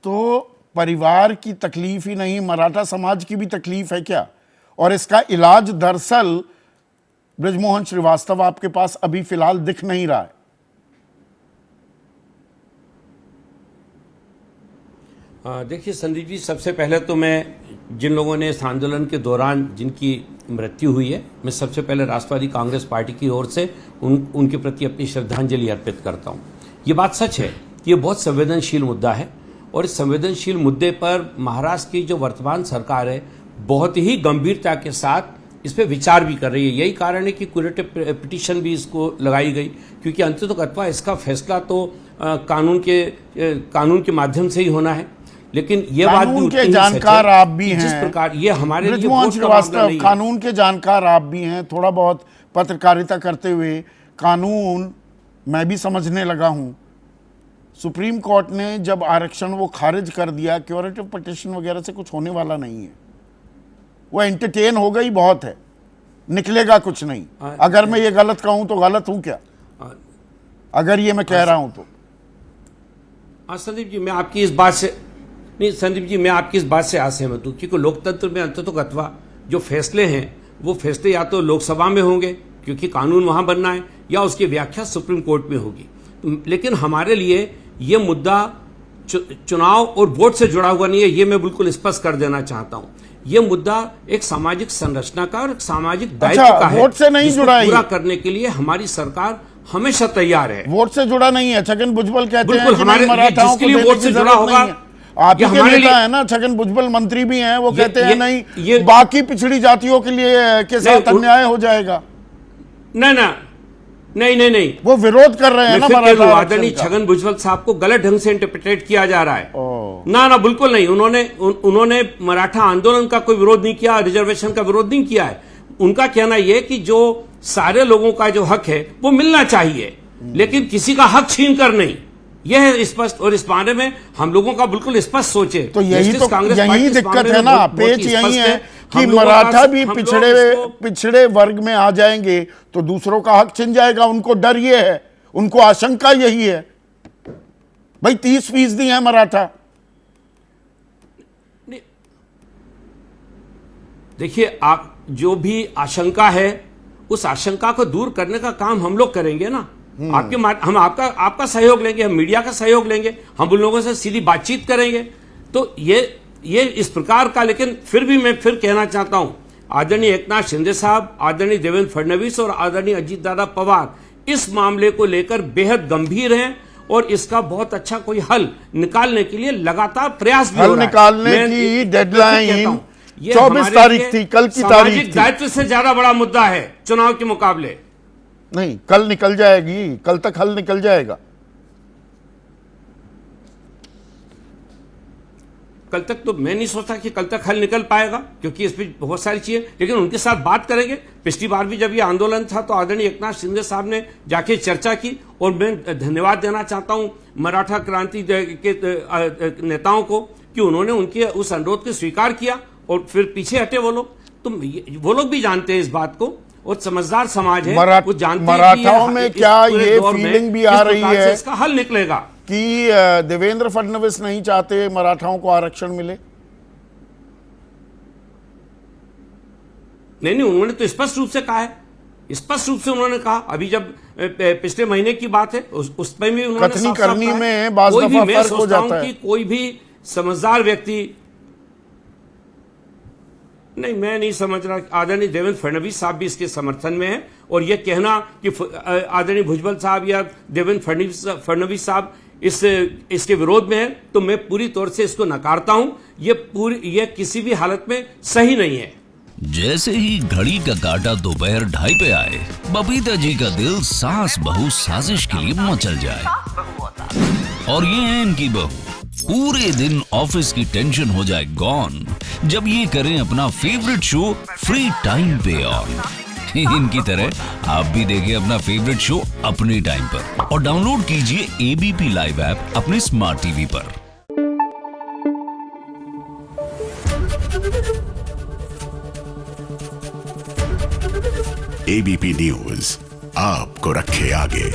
तो परिवार की तकलीफ ही नहीं, मराठा समाज की भी तकलीफ है क्या? और इसका इलाज दरअसल बृजमोहन श्रीवास्तव आपके पास अभी फिलहाल दिख नहीं रहा है। देखिए संदीप जी, सबसे पहले तो मैं जिन लोगों ने इस आंदोलन के दौरान जिनकी मृत्यु हुई है, मैं सबसे पहले राष्ट्रवादी कांग्रेस पार्टी की ओर से उनके प्रति अपनी श्रद्धांजलि अर्पित करता हूं। ये बात सच है कि ये बहुत संवेदनशील मुद्दा है और इस संवेदनशील मुद्दे पर महाराष्ट्र की जो वर्तमान सरकार है बहुत ही गंभीरता के साथ इस पर विचार भी कर रही है। यही कारण है कि क्यूरेटिव पिटीशन भी इसको लगाई गई, क्योंकि अंततः इसका फैसला तो कानून के माध्यम से ही होना है। लेकिन ये बात भी के जानकार आप भी हैं, जिस प्रकार ये हमारे लिए बृजमोहन श्रीवास्तव कानून के जानकार आप भी हैं, थोड़ा बहुत पत्रकारिता करते हुए कानून मैं भी समझने लगा हूं। सुप्रीम कोर्ट ने जब आरक्षण वो खारिज कर दिया, क्यूरेटिव पिटीशन वगैरह से कुछ होने वाला नहीं है, वो एंटरटेन हो गई बहुत है, निकलेगा कुछ नहीं। अगर मैं ये गलत कहूं तो गलत हूं क्या? अगर ये मैं कह रहा हूं तो संदीप जी मैं आपकी इस बात से नहीं, संदीप जी मैं आपकी इस बात से असहमत हूं, क्योंकि लोकतंत्र में अंततः जो फैसले हैं वो फैसले या तो लोकसभा में होंगे क्योंकि कानून वहां बनना है, या उसकी व्याख्या सुप्रीम कोर्ट में होगी। लेकिन हमारे लिए ये मुद्दा चुनाव और वोट से जुड़ा हुआ नहीं है, ये मैं बिल्कुल स्पष्ट कर देना चाहता हूं। ये मुद्दा एक सामाजिक संरचना का और एक सामाजिक दायित्व का है, वोट से नहीं जुड़ा है। पूरा करने के लिए हमारी सरकार हमेशा तैयार है। वोट से जुड़ा नहीं है। छगन भुजबल कहते हैं कि हमारे मराठाओं के लिए वोट से जुड़ा होगा। आप ही के नेता है ना, छगन भुजबल मंत्री भी हैं, वो कहते हैं नहीं बाकी पिछड़ी जातियों के लिए के साथ अन्याय हो जाएगा। नहीं, वो विरोध कर रहे हैं ना। आदरणीय छगन भुजबल साहब को गलत ढंग से इंटरप्रिटेट किया जा रहा है। ना बिल्कुल नहीं। उन्होंने मराठा आंदोलन का कोई विरोध नहीं किया, रिजर्वेशन का विरोध नहीं किया है। उनका कहना यह कि जो सारे लोगों का जो हक है वो मिलना चाहिए, लेकिन किसी का हक छीन कर नहीं। यह है स्पष्ट, और इस बारे में हम लोगों का बिल्कुल स्पष्ट सोचे। तो यही दिक्कत है ना, पेच यही है कि मराठा भी पिछड़े वर्ग में आ जाएंगे तो दूसरों का हक छिन जाएगा। उनको डर ये है, उनको आशंका यही है। भाई 30% है मराठा। देखिए, आप जो भी आशंका है उस आशंका को दूर करने का काम हम लोग करेंगे ना। हम आपका सहयोग लेंगे, हम मीडिया का सहयोग लेंगे, हम उन लोगों से सीधी बातचीत करेंगे। तो ये इस प्रकार का, लेकिन फिर भी मैं फिर कहना चाहता हूं, आदरणीय एकनाथ शिंदे साहब, आदरणीय देवेंद्र फडणवीस और आदरणीय अजीत दादा पवार इस मामले को लेकर बेहद गंभीर हैं और इसका बहुत अच्छा कोई हल निकालने के लिए लगातार प्रयास भी हो रहा है। निकालने की डेडलाइन 24 तारीख थी, कल की तारीख थी। दायित्व से ज्यादा बड़ा मुद्दा है चुनाव के मुकाबले। नहीं, कल निकल जाएगी, कल तक हल निकल जाएगा। कल तक तो मैं नहीं सोचता कि कल तक हल निकल पाएगा, क्योंकि इस पर बहुत सारी चीजें, लेकिन उनके साथ बात करेंगे। पिछली बार भी जब ये आंदोलन था तो आदरणीय एकनाथ शिंदे साहब ने जाके चर्चा की, और मैं धन्यवाद देना चाहता हूं मराठा क्रांति के नेताओं को कि उन्होंने उनके उस अनुरोध को स्वीकार किया और फिर पीछे हटे वो लोग। तो वो लोग भी जानते हैं इस बात को, और समझदार समाज है, वो जानते हैं मराठाओं में क्या ये फीलिंग भी आ रही है इसका हल निकलेगा कि देवेंद्र फडणवीस नहीं चाहते मराठाओं को आरक्षण मिले? नहीं, उन्होंने तो स्पष्ट रूप से कहा है, स्पष्ट रूप से उन्होंने कहा। अभी जब पिछले महीने की बात है उसमें भी उन्होंने कथनी करनी में बाज़ दफा फर्क हो जाता है। कोई भी समझदार व्यक्ति, नहीं मैं नहीं समझ रहा, आदरणीय देवेंद्र फडणवीस साहब भी इसके समर्थन में हैं, और यह कहना कि आदरणीय भुजबल साहब या देवेंद्र फडणवीस साहब इसके विरोध में है, तो मैं पूरी तौर से इसको नकारता हूं। ये किसी भी हालत में सही नहीं है। जैसे ही घड़ी का काटा दोपहर 2:30 पे आए, बबीता जी का दिल सास बहू साजिश के लिए मचल जाए। और ये है इनकी बहू, पूरे दिन ऑफिस की टेंशन हो जाए गॉन जब ये करें अपना फेवरेट शो फ्री टाइम पे ऑन। इनकी तरह आप भी देखिए अपना फेवरेट शो अपने टाइम पर और डाउनलोड कीजिए एबीपी लाइव ऐप अपने स्मार्ट टीवी पर। एबीपी न्यूज आपको रखे आगे।